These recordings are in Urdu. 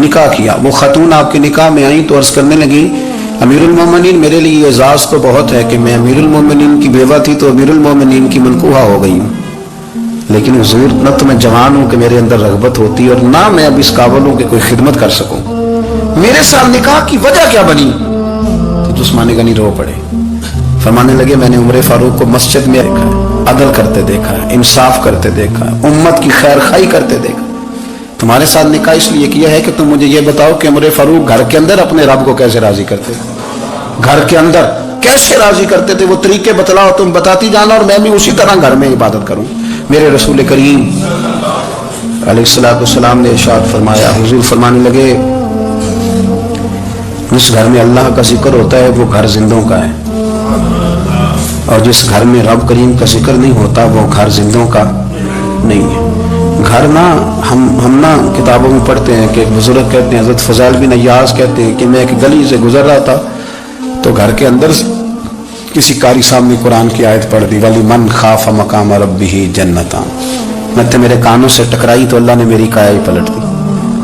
نکاح کیا. وہ خاتون آپ کے نکاح میں آئیں تو عرض کرنے لگی امیر المومنین میرے لیے یہ اعزاز تو بہت ہے کہ میں امیر المومنین کی بیوہ تھی تو امیر المومنین کی منکوحہ ہو گئی ہوں، لیکن حضور نہ تو میں جوان ہوں کہ میرے اندر رغبت ہوتی اور نہ میں اب اس قابل ہوں کہ کوئی خدمت کر سکوں، میرے ساتھ نکاح کی وجہ کیا بنی؟ تو عثمان غنی رو پڑے. فرمانے لگے میں نے عمر فاروق کو مسجد میں دیکھا ہے، عدل کرتے دیکھا ہے، انصاف کرتے دیکھا ہے، امت کی خیر خواہی کرتے دیکھا. تمہارے ساتھ نکاح اس لیے کیا ہے کہ تم مجھے یہ بتاؤ کہ عمر فاروق گھر کے اندر اپنے رب کو کیسے راضی کرتے تھے، گھر کے اندر کیسے راضی کرتے تھے، وہ طریقے بتلاؤ، تم بتاتی جانا اور میں بھی اسی طرح گھر میں عبادت کروں. میرے رسول کریم علیہ الصلوۃ والسلام نے ارشاد فرمایا، حضور فرمانے لگے جس گھر میں اللہ کا ذکر ہوتا ہے وہ گھر زندوں کا ہے، اور جس گھر میں رب کریم کا ذکر نہیں ہوتا وہ گھر زندوں کا نہیں ہے. گھر نا ہم نا کتابوں میں پڑھتے ہیں کہ بزرگ کہتے ہیں، حضرت فضائل بن ایاز کہتے ہیں کہ میں ایک گلی سے گزر رہا تھا تو گھر کے اندر کسی قاری صاحب نے قرآن کی آیت پڑھ دی، وَلِمَنْ خَافَ مَقَامَ رَبِّهِ جَنَّتَانِ. میں تو میرے کانوں سے ٹکرائی تو اللہ نے میری کایا ہی پلٹ دی،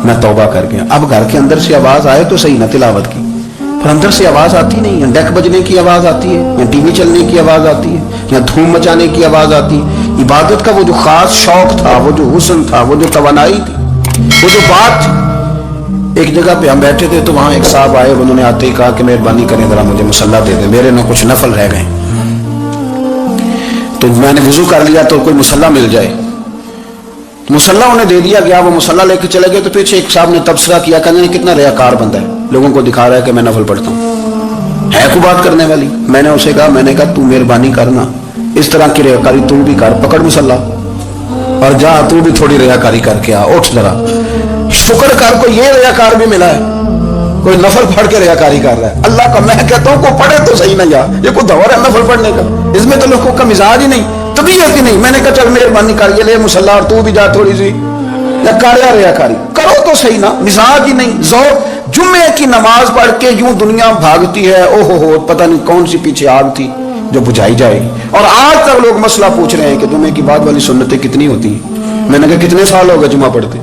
میں توبہ کر گیا. اب گھر کے اندر سے آواز آئے تو صحیح نہ تلاوت کی، پر اندر سے آواز آتی نہیں ہے، ڈیک بجنے کی آواز آتی ہے یا ٹی وی چلنے کی آواز آتی ہے یا دھوم مچانے کی آواز آتی ہے. عبادت کا وہ جو خاص شوق تھا، وہ جو حسن تھا، وہ جو توانائی تھی، وہ جو بات تھی. ایک جگہ پہ ہم بیٹھے تھے تو وہاں ایک صاحب آئے، انہوں نے آتے ہی کہا کہ مہربانی کریں ذرا مجھے مصلی دے دیں، میرے نہ کچھ نفل رہ گئے. تو میں نے وضو کر لیا تو کوئی مصلی مل جائے، مصلی انہیں دے دیا گیا، وہ مصلی لے کے چلے گئے. تو پیچھے ایک صاحب نے تبصرہ کیا، کہنے کتنا ریاکار بندہ ہے، لوگوں کو دکھا رہا ہے کہ میں نفل پڑھتا ہوں، ہے کو بات کرنے والی. میں نے اسے کہا، میں نے کہا تو مہربانی کرنا اس طرح کی ریاکاری تو بھی کر، پکڑ مصلی اور جا تو بھی تھوڑی ریاکاری کر کے آ، اٹھ ذرا شکر کر. کو یہ ریاکار بھی ملا ہے، کوئی نفل پڑھ کے ریاکاری کر رہا ہے. اللہ کا میں کہتا ہوں کو پڑھے تو صحیح نہ جا، یہ کوئی دور ہے نفل پڑھنے کا؟ اس میں تو لوگوں کا مزاج ہی نہیں، طبیعت ہی نہیں. میں نے کہا چل مہربانی کر یہ لے مصلی اور تو بھی جا تھوڑی سی یا کاریا ریاکاری کرو تو صحیح نا، مزاج ہی نہیں. ذوق جمعے کی نماز پڑھ کے یوں دنیا بھاگتی ہے، او ہو پتہ نہیں کون سی پیچھے آگ تھی جو بجھائی جائے گی. اور آج تک لوگ مسئلہ پوچھ رہے ہیں کہ جمعے کی بعد والی سنتیں کتنی ہوتی ہیں. میں نے کہا کتنے سال ہو گئے جمعہ پڑھتے،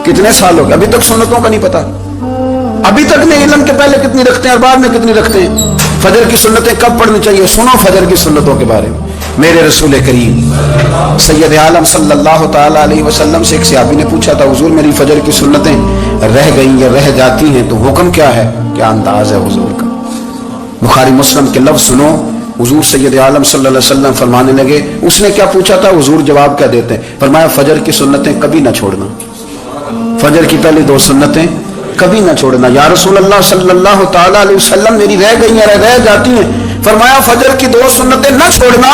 کتنے سال ہو گئے، ابھی تک سنتوں کا نہیں پتا، ابھی تک نہیں علم کے پہلے کتنی رکھتے ہیں اور بعد میں کتنی رکھتے ہیں. فجر کی سنتیں کب پڑھنی چاہیے، سنو فجر کی سنتوں کے بارے میں. میرے رسول کریم سید عالم صلی اللہ تعالی علیہ وسلم سے ایک صحابی نے پوچھا تھا، حضور میری فجر کی سنتیں رہ گئیں یا رہ جاتی ہیں تو حکم کیا ہے، کیا انداز ہے حضور کا. بخاری مسلم کے لفظ سنو. حضور سید عالم صلی اللہ علیہ وسلم فرمانے لگے، اس نے کیا پوچھا تھا، حضور جواب کیا دیتے ہیں؟ فرمایا فجر کی سنتیں کبھی نہ چھوڑنا، فجر کی پہلی دو سنتیں کبھی نہ چھوڑنا. یا رسول اللہ صلی اللہ تعالی علیہ وسلم میری رہ گئی ہیں، رہ جاتی ہیں. فرمایا فجر کی دو سنتیں نہ چھوڑنا.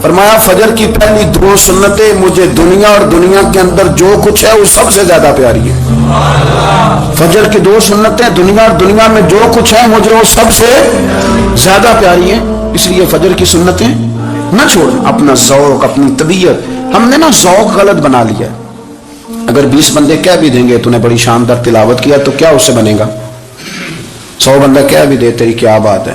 فرمایا فجر کی پہلی دو سنتیں مجھے دنیا اور دنیا کے اندر جو کچھ ہے وہ سب سے زیادہ پیاری ہے. فجر کی دو سنتیں دنیا اور دنیا میں جو کچھ ہے مجھے وہ سب سے زیادہ پیاری ہیں. اس لیے فجر کی سنتیں نہ چھوڑنا. اپنا ذوق، اپنی طبیعت، ہم نے نا ذوق غلط بنا لیا. اگر 20 بندے کہہ بھی دیں گے تو نے بڑی شاندار تلاوت کیا تو کیا اس سے بنے گا؟ 100 بندہ کہہ بھی دے تیری کیا بات ہے،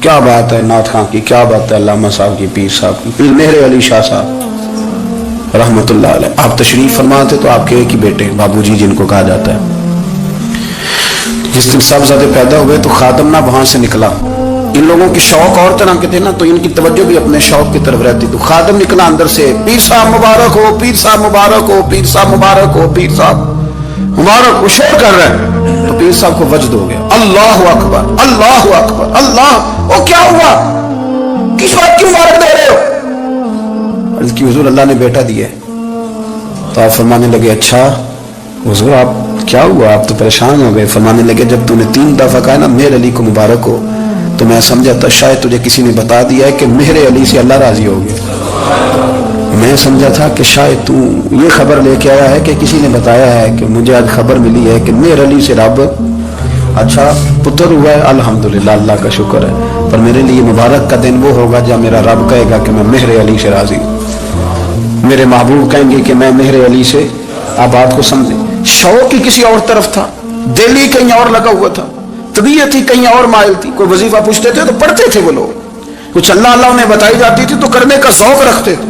کیا بات ہے نعت خان کی، کیا بات ہے علامہ صاحب کی، پیر صاحب کی، پیر مہر علی شاہ صاحب رحمۃ اللہ علیہ. آپ تشریف فرما تھے تو آپ کے ایک ہی بیٹے بابو جی جن کو کہا جاتا ہے، جس دن سب زیادہ پیدا ہوئے تو خادم نہ وہاں سے نکلا. ان لوگوں کی شوق اور طرح کے تھے نا تو ان کی توجہ بھی اپنے شوق کی طرف رہتی. تو خادم نکلا اندر سے، پیر صاحب مبارک ہو، پیر صاحب مبارک ہو، پیر صاحب مبارک ہو، پیر صاحب مبارک ہو، شور کر رہا ہے. تو پیر صاحب کو وجد ہو گیا، اللہ اکبر اللہ اکبر اللہ. وہ کیا ہوا، کس بات کی مبارک دے رہے ہو؟ عرض کی حضور اللہ نے بیٹا دیا ہے. تو آپ فرمانے لگے اچھا حضور آپ کیا ہوا، آپ تو پریشان ہو گئے. فرمانے لگے جب تو نے 3 دفعہ کہا نا مہر علی کو مبارک ہو تو میں سمجھا تھا شاید تجھے کسی نے بتا دیا ہے کہ مہر علی سے اللہ راضی ہو گیا. میں سمجھا تھا کہ شاید تو یہ خبر لے کے آیا ہے کہ کسی نے بتایا ہے کہ مجھے آج خبر ملی ہے کہ مہر علی سے رب اچھا پتر ہوا ہے. الحمدللہ اللہ کا شکر ہے. پر میرے لیے مبارک کا دن وہ ہوگا جب میرا رب کہے گا کہ میں مہر علی سے راضی ہوں. میرے محبوب کہیں گے کہ میں مہر علی سے. آپ بات کو سمجھیں، شوق ہی کسی اور طرف تھا، دل ہی کہیں اور لگا ہوا تھا، طبیعت ہی کہیں اور مائل تھی. کوئی وظیفہ پوچھتے تھے تو پڑھتے تھے وہ لوگ، کچھ اللہ اللہ انہیں بتائی جاتی تھی تو کرنے کا ذوق رکھتے تھے.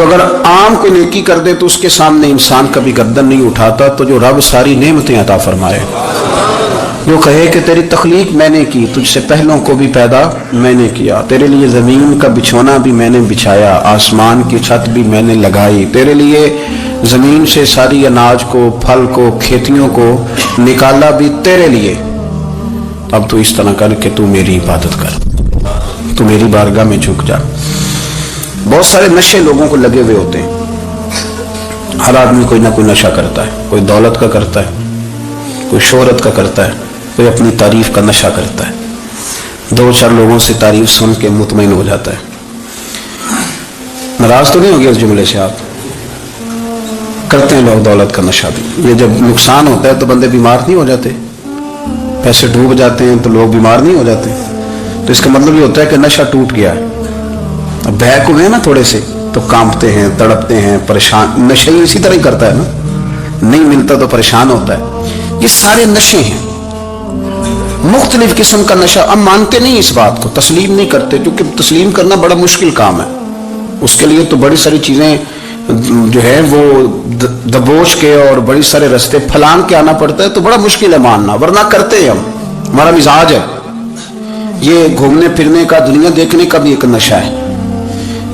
تو اگر عام کوئی نیکی کر دے تو اس کے سامنے انسان کبھی گردن نہیں اٹھاتا، تو جو رب ساری نعمتیں عطا فرمائے، جو کہے کہ تیری تخلیق میں نے کی، تجھ سے پہلوں کو بھی پیدا میں نے کیا، تیرے لیے زمین کا بچھونا بھی میں نے بچھایا، آسمان کی چھت بھی میں نے لگائی، تیرے لیے زمین سے ساری اناج کو، پھل کو، کھیتیوں کو نکالا بھی تیرے لیے، اب تو اس طرح کر کہ تو میری عبادت کر، تو میری بارگاہ میں جھک جا۔ بہت سارے نشے لوگوں کو لگے ہوئے ہوتے ہیں، ہر آدمی کوئی نہ کوئی نشہ کرتا ہے، کوئی دولت کا کرتا ہے، کوئی شہرت کا کرتا ہے، کوئی اپنی تعریف کا نشہ کرتا ہے، دو چار لوگوں سے تعریف سن کے مطمئن ہو جاتا ہے۔ ناراض تو نہیں ہوگی اس جملے سے؟ آپ کرتے ہیں لوگ دولت کا نشہ بھی، یہ جب نقصان ہوتا ہے تو بندے بیمار نہیں ہو جاتے، پیسے ڈوب جاتے ہیں تو لوگ بیمار نہیں ہو جاتے، تو اس کا مطلب یہ ہوتا ہے کہ نشہ ٹوٹ گیا ہے۔ اب بہک ہوئے نا تھوڑے سے تو کانپتے ہیں، تڑپتے ہیں، پریشان، نشہ اسی طرح ہی کرتا ہے نا، نہیں ملتا تو پریشان ہوتا ہے۔ یہ سارے نشے ہیں، مختلف قسم کا نشہ۔ ہم مانتے نہیں اس بات کو، تسلیم نہیں کرتے، کیونکہ تسلیم کرنا بڑا مشکل کام ہے، اس کے لیے تو بڑی ساری چیزیں جو ہے وہ دبوچ کے اور بڑی سارے رستے پھلان کے آنا پڑتا ہے، تو بڑا مشکل ہے ماننا، ورنہ کرتے ہیں ہم، ہمارا مزاج ہے۔ یہ گھومنے پھرنے کا، دنیا دیکھنے کا بھی ایک نشہ ہے،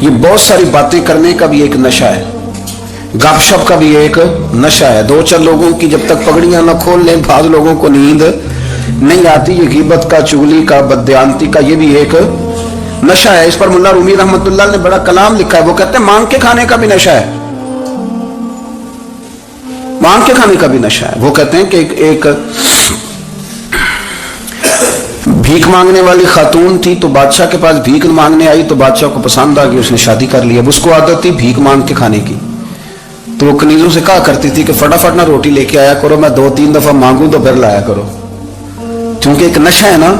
یہ بہت ساری باتیں کرنے کا بھی ایک نشہ ہے، گپ شپ کا بھی ایک نشہ ہے۔ دو چار لوگوں کی جب تک پگڑیاں نہ کھول لیں، بعض لوگوں کو نیند نہیں آتی، یہ غیبت کا، چغلی کا، بددیانتی کا، یہ بھی ایک نشہ ہے۔ اس پر ملا رومی رحمۃ اللہ نے بڑا کلام لکھا ہے، وہ کہتے ہیں مانگ کے کھانے کا بھی نشہ ہے، مانگ کے کھانے کا بھی نشہ ہے۔ وہ کہتے ہیں کہ ایک بھیک مانگنے والی خاتون تھی، تو بادشاہ کے پاس بھیک مانگنے آئی، تو بادشاہ کو پسند آ گئی، اس نے شادی کر لی۔ اب اس کو عادت تھی بھیک مانگ کے کھانے کی، تو وہ کنیزوں سے کہا کرتی تھی کہ فٹافٹ نہ روٹی لے کے آیا کرو، میں 2-3 دفعہ مانگوں تو پھر لایا کرو، چونکہ ایک نشہ ہے نا،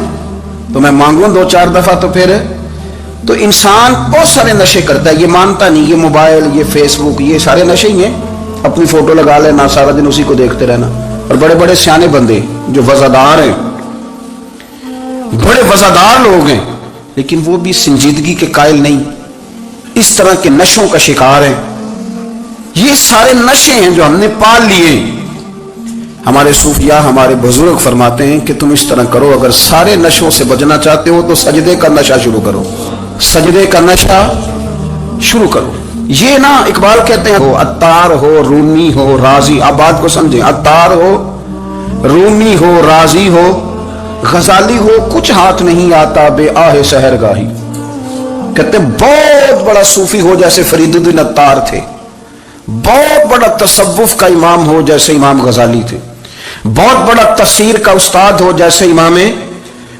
تو میں مانگوں 2-4 دفعہ تو پھر۔ تو انسان بہت سارے نشے کرتا ہے، یہ مانتا نہیں، یہ موبائل، یہ فیس بک، یہ سارے نشے ہی ہیں۔ اپنی فوٹو لگا لینا، سارا دن اسی کو دیکھتے رہنا، اور بڑے بڑے سیانے بندے جو وزادار ہیں، بڑے وزادار لوگ ہیں، لیکن وہ بھی سنجیدگی کے قائل نہیں، اس طرح کے نشوں کا شکار ہیں۔ یہ سارے نشے ہیں جو ہم نے پال لیے۔ ہمارے صوفیاء، ہمارے بزرگ فرماتے ہیں کہ تم اس طرح کرو، اگر سارے نشوں سے بچنا چاہتے ہو تو سجدے کا نشہ شروع کرو، سجدے کا نشہ شروع کرو۔ یہ نا اقبال کہتے ہیں، عطار ہو، رومی ہو، رازی، آپ بات کو سمجھیں، عطار ہو، رومی ہو، رازی ہو، غزالی ہو، کچھ ہاتھ نہیں آتا بے آہ سحر گاہی۔ کہتے ہیں بہت بڑا صوفی ہو جیسے فرید الدین عطار تھے، بہت بڑا تصوف کا امام ہو جیسے امام غزالی تھے، بہت بڑا تفسیر کا استاد ہو جیسے امام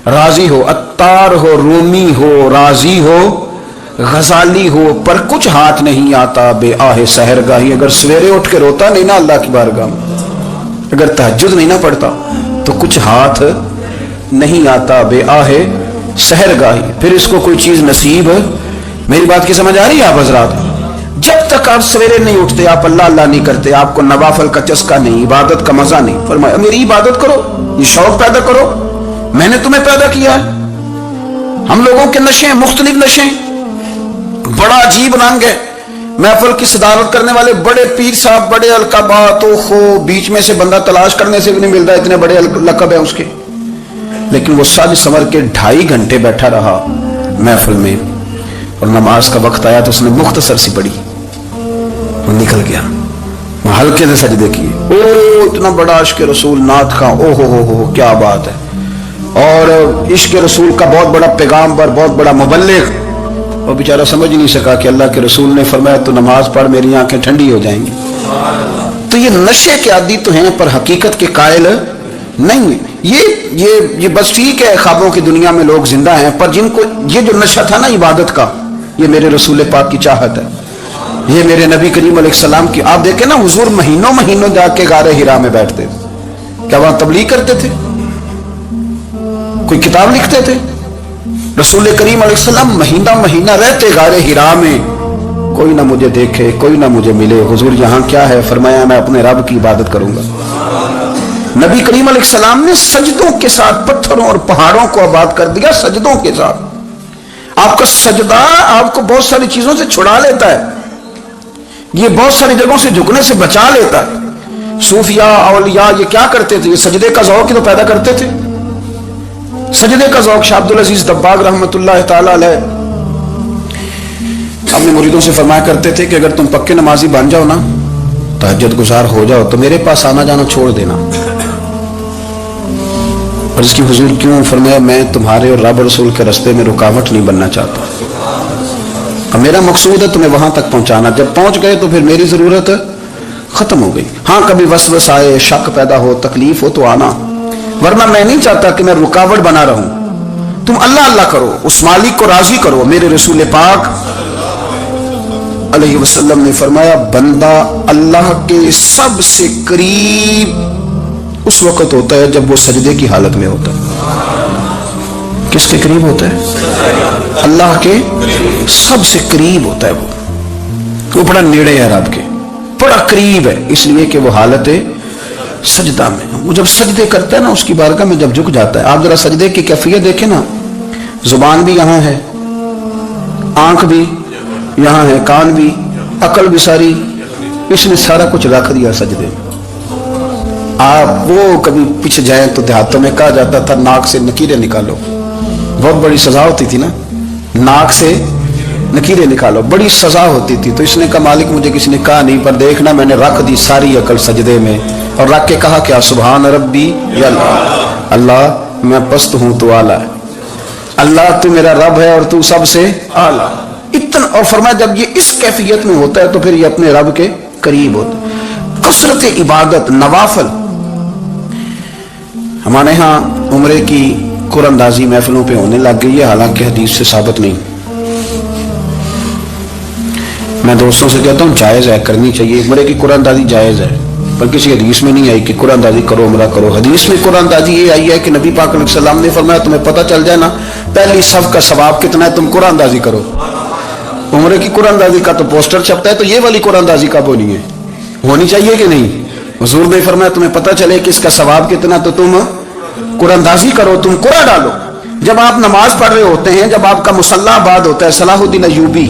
رازی ہو، عطار ہو، رومی ہو، رازی ہو، غزالی ہو، پر کچھ ہاتھ نہیں آتا بے آہ سحر گاہی۔ اگر سویرے اٹھ کے روتا نہیں نا اللہ کی بارگاہ میں، اگر تہجد نہیں نہ پڑھتا، تو کچھ ہاتھ نہیں آتا بے آہ سحر گاہی، پھر اس کو کوئی چیز نصیب۔ میری بات کی سمجھ آ رہی ہے آپ حضرات؟ جب تک آپ سویرے نہیں اٹھتے، آپ اللہ اللہ نہیں کرتے، آپ کو نوافل کا چسکا نہیں، عبادت کا مزہ نہیں، فرمایا میری عبادت کرو، یہ شوق پیدا کرو، میں نے تمہیں پیدا کیا ہے۔ ہم لوگوں کے نشے، مختلف نشے، بڑا عجیب رنگ ہے۔ محفل کی صدارت کرنے والے بڑے پیر صاحب، بڑے القابات، بیچ میں سے بندہ تلاش کرنے سے بھی نہیں ملتا، اتنے بڑے لقب ہیں اس کے، لیکن وہ سج سنور کے 2.5 گھنٹے بیٹھا رہا محفل میں، اور نماز کا وقت آیا تو اس نے مختصر سی پڑھی، وہ نکل گیا، وہ ہلکے سے سجدے کیے۔ اتنا بڑا عشق رسول، نعت خواں، ہو کیا بات ہے، اور عشق رسول کا بہت بڑا پیغامبر، بہت بڑا مبلغ، وہ بیچارہ سمجھ نہیں سکا کہ اللہ کے رسول نے فرمایا تو نماز پڑھ میری آنکھیں ٹھنڈی ہو جائیں گی۔ تو یہ نشے کے عادی تو ہیں، پر حقیقت کے قائل نہیں ہیں۔ یہ بس ٹھیک ہے، خوابوں کی دنیا میں لوگ زندہ ہیں، پر جن کو یہ جو نشہ تھا نا عبادت کا، یہ میرے رسول پاک کی چاہت ہے، یہ میرے نبی کریم علیہ السلام کی۔ آپ دیکھیں نا، حضور مہینوں جا کے غار حرا میں بیٹھتے، کیا وہاں تبلیغ کرتے تھے؟ کوئی کتاب لکھتے تھے؟ رسول کریم علیہ السلام مہینہ رہتے غار حرا میں، کوئی نہ مجھے دیکھے، کوئی نہ مجھے ملے، حضور یہاں کیا ہے؟ فرمایا میں اپنے رب کی عبادت کروں گا۔ نبی کریم علیہ السلام نے سجدوں کے ساتھ پتھروں اور پہاڑوں کو آباد کر دیا، سجدوں کے ساتھ۔ آپ کا سجدہ آپ کو بہت ساری چیزوں سے چھڑا لیتا ہے، یہ بہت ساری جگہوں سے جھکنے سے بچا لیتا ہے. صوفیاء اولیاء یہ کیا کرتے تھے؟ یہ سجدے کا ذوق ہی تو پیدا کرتے تھے. سجدے کا ذوق. شاہ عبد العزیز دباغ رحمۃ اللہ تعالی علیہ اپنے مریدوں سے فرمایا کرتے تھے کہ اگر تم پکے نمازی بن جاؤ نا، تہجد گزار ہو جاؤ، تو میرے پاس آنا جانا چھوڑ دینا. اور اس کی حضور کیوں؟ فرمایا میں تمہارے اور رب رسول کے راستے میں رکاوٹ نہیں بننا چاہتا، اور میرا مقصود ہے تمہیں وہاں تک پہنچانا. جب پہنچ گئے تو پھر میری ضرورت ختم ہو گئی. ہاں کبھی وسوس آئے، شک پیدا ہو، تکلیف ہو تو آنا، ورنہ میں نہیں چاہتا کہ میں رکاوٹ بنا رہوں. تم اللہ اللہ کرو، اس مالک کو راضی کرو. میرے رسول پاک علیہ وسلم نے فرمایا بندہ اللہ کے سب سے قریب اس وقت ہوتا ہے جب وہ سجدے کی حالت میں ہوتا ہے. کس کے قریب ہوتا ہے؟ اللہ کے سب سے قریب ہوتا ہے. وہ بڑا نیڑے ہے رب کے، بڑا قریب ہے، اس لیے کہ وہ حالت سجدہ میں. وہ جب سجدے کرتا ہے نا، اس کی بارگاہ میں جب جھک جاتا ہے. آپ ذرا سجدے کی کیفیت دیکھیں نا، زبان بھی یہاں ہے، آنکھ بھی یہاں ہے، کان بھی، عقل بھی ساری، اس نے سارا کچھ رکھ دیا سجدے میں. آپ وہ کبھی پیچھے جائیں تو دیہاتوں میں کہا جاتا تھا ناک سے نکیریں نکالو. بہت بڑی سزا ہوتی تھی نا، ناک سے نکیریں نکالو، بڑی سزا ہوتی تھی. تو اس نے کہا مالک مجھے کسی نے کہا نہیں، پر دیکھنا میں نے رکھ دی ساری عقل سجدے میں، اور رکھ کے کہا کیا؟ سبحان ربی یا اللہ، اللہ میں پست ہوں تو اعلیٰ ہے، اللہ تو میرا رب ہے اور تو سب سے اعلیٰ. اتنا. اور فرمایا جب یہ اس کیفیت میں ہوتا ہے تو پھر یہ اپنے رب کے قریب ہوتا ہے. کثرت عبادت، نوافل. ہمارے ہاں عمرے کی قرآن اندازی محفلوں پہ ہونے لگ گئی ہے، حالانکہ حدیث سے ثابت نہیں. میں دوستوں سے کہتا ہوں جائز ہے، کرنی چاہیے. عمرے کی قرآن اندازی جائز ہے، پر کسی حدیث میں نہیں آئی کہ قرآن اندازی کرو عمرہ کرو. حدیث میں قرآن اندازی یہ آئی ہے کہ نبی پاک علیہ السلام نے فرمایا تمہیں پتہ چل جائے نا پہلی صف کا ثواب کتنا ہے، تم قرآن اندازی کرو. عمرے کی قرآن اندازی کا تو پوسٹر چھپتا ہے، تو یہ والی قرآن اندازی کب ہونی ہے؟ ہونی چاہیے کہ نہیں؟ حضور نے فرمایا تمہیں پتہ چلے کہ اس کا ثواب کتنا، تو تم قرآن اندازی کرو، تم قرآن ڈالو. جب آپ نماز پڑھ رہے ہوتے ہیں، جب آپ کا مصلی آباد ہوتا ہے. صلاح الدین ایوبی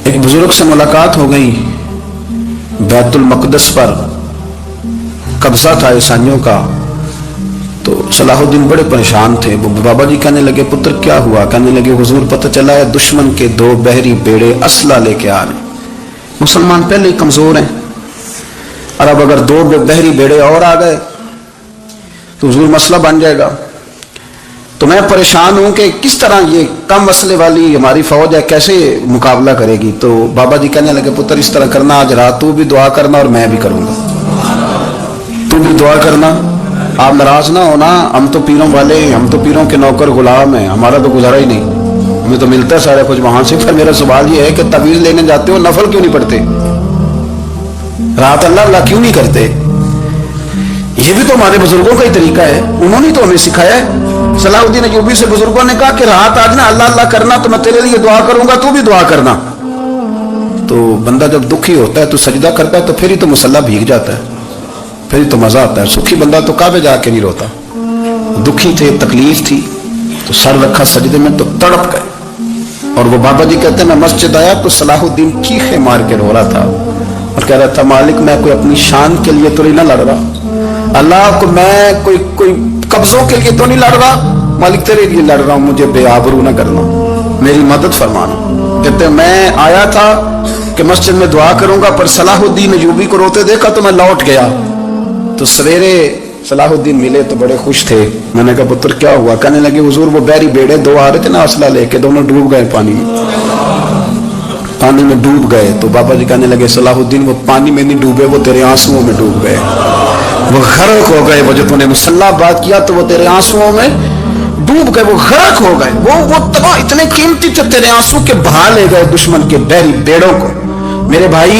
ایک بزرگ سے ملاقات ہو گئی، بیت المقدس پر قبضہ تھا عیسائیوں کا. تو صلاح الدین بڑے پریشان تھے. وہ بابا جی کہنے لگے پتر کیا ہوا؟ کہنے لگے حضور پتہ چلا ہے دشمن کے 2 بحری بیڑے اسلحہ لے کے آ رہے ہیں. مسلمان پہلے ہی کمزور ہیں، اور اب اگر 2 بحری بیڑے اور آ گئے تو حضور مسئلہ بن جائے گا. تو میں پریشان ہوں کہ کس طرح یہ کم مسئلے والی ہماری فوج ہے کیسے مقابلہ کرے گی. تو بابا جی کہنے لگے پتر اس طرح کرنا، آج رات تو بھی دعا کرنا اور میں بھی کروں گا، تو بھی دعا کرنا. آپ ناراض نہ ہونا، ہم تو پیروں والے ہیں، ہم تو پیروں کے نوکر غلام ہیں، ہمارا تو گزارا ہی نہیں، ہمیں تو ملتا ہے سارا کچھ وہاں سے. پھر میرا سوال یہ ہے کہ تعویذ لینے جاتے ہو نفل کیوں نہیں پڑھتے؟ رات اللہ اللہ کیوں نہیں کرتے؟ یہ بھی تو ہمارے بزرگوں کا ہی طریقہ ہے، انہوں نے تو ہمیں سکھایا ہے. صلاح الدین ایوبی سے بزرگوں نے کہا کہ رات آج نا اللہ اللہ کرنا، تو میں تیرے لیے دعا کروں گا، تو بھی دعا کرنا. تو بندہ جب دکھی ہوتا ہے تو سجدہ کرتا ہے، تو پھر ہی تو مصلی بھیگ جاتا ہے، پھر ہی تو مزہ آتا ہے. سکھی بندہ تو کعبے جا کے نہیں روتا. دکھی تھے، تکلیف تھی، تو سر رکھا سجدے میں تو تڑپ گئے. اور وہ بابا جی کہتے ہیں میں مسجد آیا تو صلاح الدین چیخے مار کے رو رہا تھا اور کہہ رہا تھا مالک میں کوئی اپنی شان کے لیے تو نہیں نہ لڑ رہا، اللہ کو میں کوئی قبضوں کے لیے تو نہیں لڑ رہا، مالک تیرے لیے لڑ رہا ہوں، مجھے بے آبرو نہ کرنا، میری مدد فرمانا. کہتے ہیں میں آیا تھا کہ مسجد میں دعا کروں گا، پر صلاح الدین ایوبی کو روتے دیکھا تو میں لوٹ گیا. تو سویرے صلاح الدین ملے تو بڑے خوش تھے. میں نے کہا پتر کیا ہوا؟ کہنے لگے حضور وہ بحری بیڑے 2 آ رہے تھے نا اسلحہ لے کے، دونوں ڈوب گئے پانی میں ڈوب گئے. تو بابا جی کہنے لگے صلاح الدین وہ پانی میں نہیں ڈوبے، وہ تیرے آنسوؤں میں ڈوب گئے، وہ غرق ہو گئے. وہ جو تو نے مصلی بات کیا تو وہ تیرے آنسوؤں میں ڈوب گئے، وہ غرق ہو گئے. وہ تمام اتنے قیمتی تھے، تیرے آنسو کے بہا لے گئے دشمن کے بحری بیڑوں کو. میرے بھائی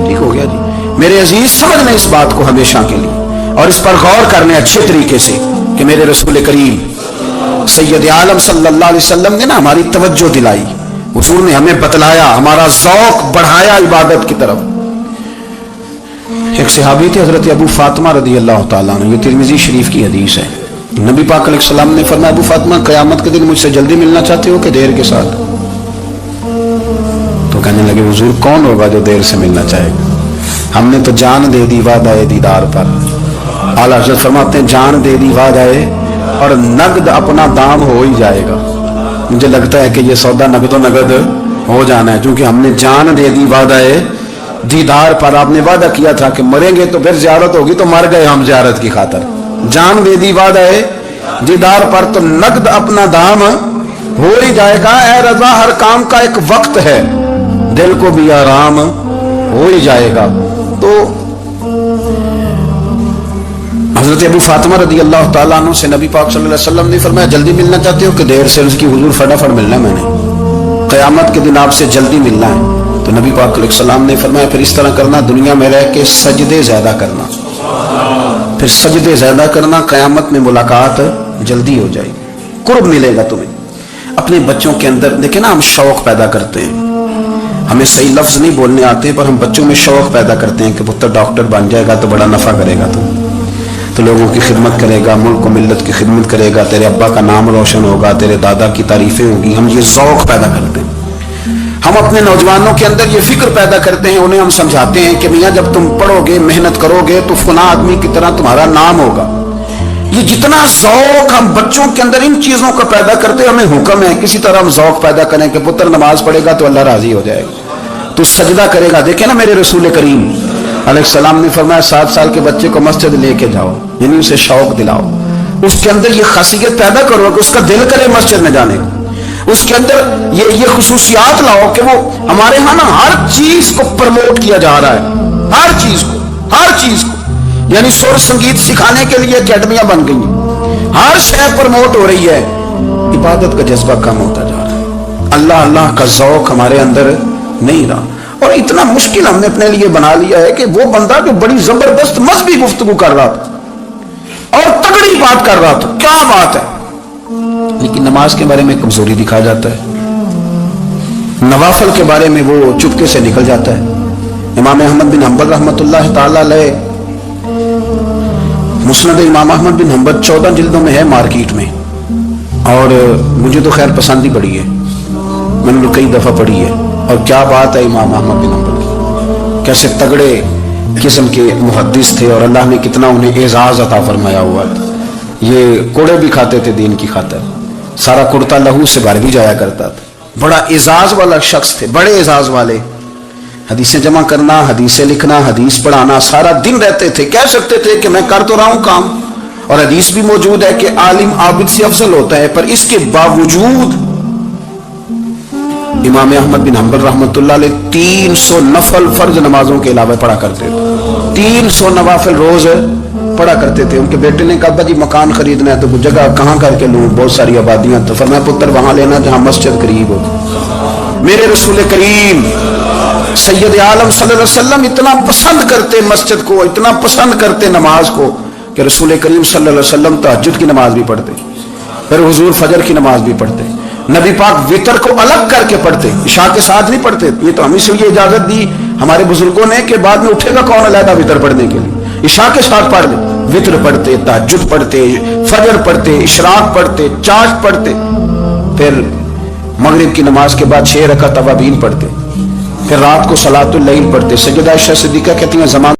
ٹھیک ہو گیا جی، میرے عزیز سمجھ لیں اس بات کو ہمیشہ کے لیے، اور اس پر غور کرنے اچھے طریقے سے کہ میرے رسول کریم سید عالم صلی اللہ علیہ وسلم نے نا ہماری توجہ دلائی، حضور نے ہمیں بتلایا، ہمارا ذوق بڑھایا عبادت کی طرف. ایک صحابی تھے حضرت ابو فاطمہ رضی اللہ تعالیٰ عنہ، یہ ترمذی شریف کی حدیث ہے. نبی پاک علیہ السلام نے فرمایا ابو فاطمہ قیامت کے دن مجھ سے جلدی ملنا چاہتے ہو کہ دیر کے ساتھ؟ تو کہنے لگے حضور کون ہوگا جو دیر سے ملنا چاہے گا؟ ہم نے تو جان دے دی وعدہ دیدار پر. اعلیٰ حضرت فرماتے ہیں جان دے دی وعدہ اور نقد اپنا دام ہو ہی جائے گا. مجھے لگتا ہے کہ یہ سودا نقد و نقد ہو جانا ہے، کیونکہ ہم نے جان دے دی وعدہ دیدار پر. آپ نے وعدہ کیا تھا کہ مریں گے تو پھر زیارت ہوگی، تو مر گئے ہم زیارت کی خاطر. جان دے دی وعدہ دیدار پر تو نقد اپنا دام ہو ہی جائے گا. اے رضا ہر کام کا ایک وقت ہے، دل کو بھی آرام ہو ہی جائے گا. تو حضرت ابو فاطمہ رضی اللہ تعالیٰ عنہ سے نبی پاک صلی اللہ علیہ وسلم نے فرمایا جلدی ملنا چاہتے ہو کہ دیر سے؟ اس کی حضور فٹافٹ ملنا ہے، میں نے قیامت کے دن آپ سے جلدی ملنا ہے. تو نبی پاک علیہ السلام نے فرمایا پھر اس طرح کرنا، دنیا میں رہ کے سجدے زیادہ کرنا، پھر سجدے زیادہ کرنا، قیامت میں ملاقات جلدی ہو جائے گی، قرب ملے گا تمہیں. اپنے بچوں کے اندر دیکھیں نا، ہم شوق پیدا کرتے ہیں، ہمیں صحیح لفظ نہیں بولنے آتے پر ہم بچوں میں شوق پیدا کرتے ہیں کہ پتر ڈاکٹر بن جائے گا تو بڑا نفع کرے گا، تو لوگوں کی خدمت کرے گا، ملک و ملت کی خدمت کرے گا، تیرے ابا کا نام روشن ہوگا، تیرے دادا کی تعریفیں ہوں گی. ہم یہ ذوق پیدا کرتے ہیں. ہم اپنے نوجوانوں کے اندر یہ فکر پیدا کرتے ہیں، انہیں ہم سمجھاتے ہیں کہ میاں جب تم پڑھو گے، محنت کرو گے تو فلاں آدمی کی طرح تمہارا نام ہوگا. یہ جتنا ذوق ہم بچوں کے اندر ان چیزوں کا پیدا کرتے ہیں، ہمیں حکم ہے کسی طرح ہم ذوق پیدا کریں کہ پتر نماز پڑھے گا تو اللہ راضی ہو جائے گا، تو سجدہ کرے گا. دیکھیں نا میرے رسول کریم علیہ السلام نے فرمایا 7 سال کے بچے کو مسجد لے کے جاؤ، یعنی اسے شوق دلاؤ، اس کے اندر یہ خاصیت پیدا کرو کہ اس کا دل کرے مسجد میں جانے کو، اس کے اندر یہ خصوصیات لاؤ کہ وہ ہمارے ہاں نا ہر چیز کو پروموٹ کیا جا رہا ہے، ہر چیز کو یعنی سر سنگیت سکھانے کے لیے اکیڈمیاں بن گئی ہیں، ہر شے پروموٹ ہو رہی ہے. عبادت کا جذبہ کم ہوتا جا رہا ہے، اللہ کا ذوق ہمارے اندر نہیں رہا. اور اتنا مشکل ہم نے اپنے لیے بنا لیا ہے کہ وہ بندہ جو بڑی زبردست مذہبی گفتگو کر رہا تھا اور تگڑی بات کر رہا تھا، کیا بات ہے، لیکن نماز کے بارے میں کمزوری دکھا جاتا ہے، نوافل کے بارے میں وہ چپکے سے نکل جاتا ہے. امام احمد بن حنبل رحمۃ اللہ تعالی علیہ، مسند امام احمد بن حنبل 14 جلدوں میں ہے مارکیٹ میں، اور مجھے تو خیر پسند ہی پڑی ہے، میں نے کئی دفعہ پڑھی ہے. اور کیا بات ہے امام احمد بن حنبل کی، کیسے تگڑے قسم کے محدث تھے اور اللہ نے کتنا انہیں اعزاز عطا فرمایا ہوا تھا. یہ کوڑے بھی کھاتے تھے دین کی خاطر، سارا کرتا لہو سے بھر بھی جایا کرتا تھا. بڑا اعزاز والا شخص تھے، بڑے اعزاز والے. حدیثیں جمع کرنا، حدیثیں لکھنا، حدیث پڑھانا، سارا دن رہتے تھے. کہہ سکتے تھے کہ میں کر تو رہا ہوں کام، اور حدیث بھی موجود ہے کہ عالم عابد سے افضل ہوتا ہے، پر اس کے باوجود امام احمد بن حنبل رحمۃ اللہ علیہ 300 نفل فرض نمازوں کے علاوہ پڑھا کرتے تھے، 300 نوافل روز پڑھا کرتے تھے. ان کے بیٹے نے کہا جی مکان خریدنا ہے تو جگہ کہاں کر کے لوں، بہت ساری آبادیاں. تو فرمایا پتر وہاں لینا جہاں مسجد قریب ہو. میرے رسول کریم سید عالم صلی اللہ علیہ وسلم اتنا پسند کرتے مسجد کو، اتنا پسند کرتے نماز کو کہ رسول کریم صلی اللہ علیہ وسلم تہجد کی نماز بھی پڑھتے، پھر حضور فجر کی نماز بھی پڑھتے. نبی پاک وتر کو الگ کر کے پڑھتے، عشاء کے ساتھ نہیں پڑھتے. یہ تو ہمیں سے یہ اجازت دی ہمارے بزرگوں نے کہ بعد میں اٹھے گا کون علیحدہ وتر پڑھنے کے لیے، عشاء کے ساتھ پڑھ لے. وتر پڑھتے، تہجد پڑھتے، فجر پڑھتے، اشراق پڑھتے، چاشت پڑھتے، پھر مغرب کی نماز کے بعد 6 رکعت اوابین پڑھتے، پھر رات کو صلاۃ اللیل پڑھتے. سیدہ عائشہ صدیقہ کہتی ہیں زمان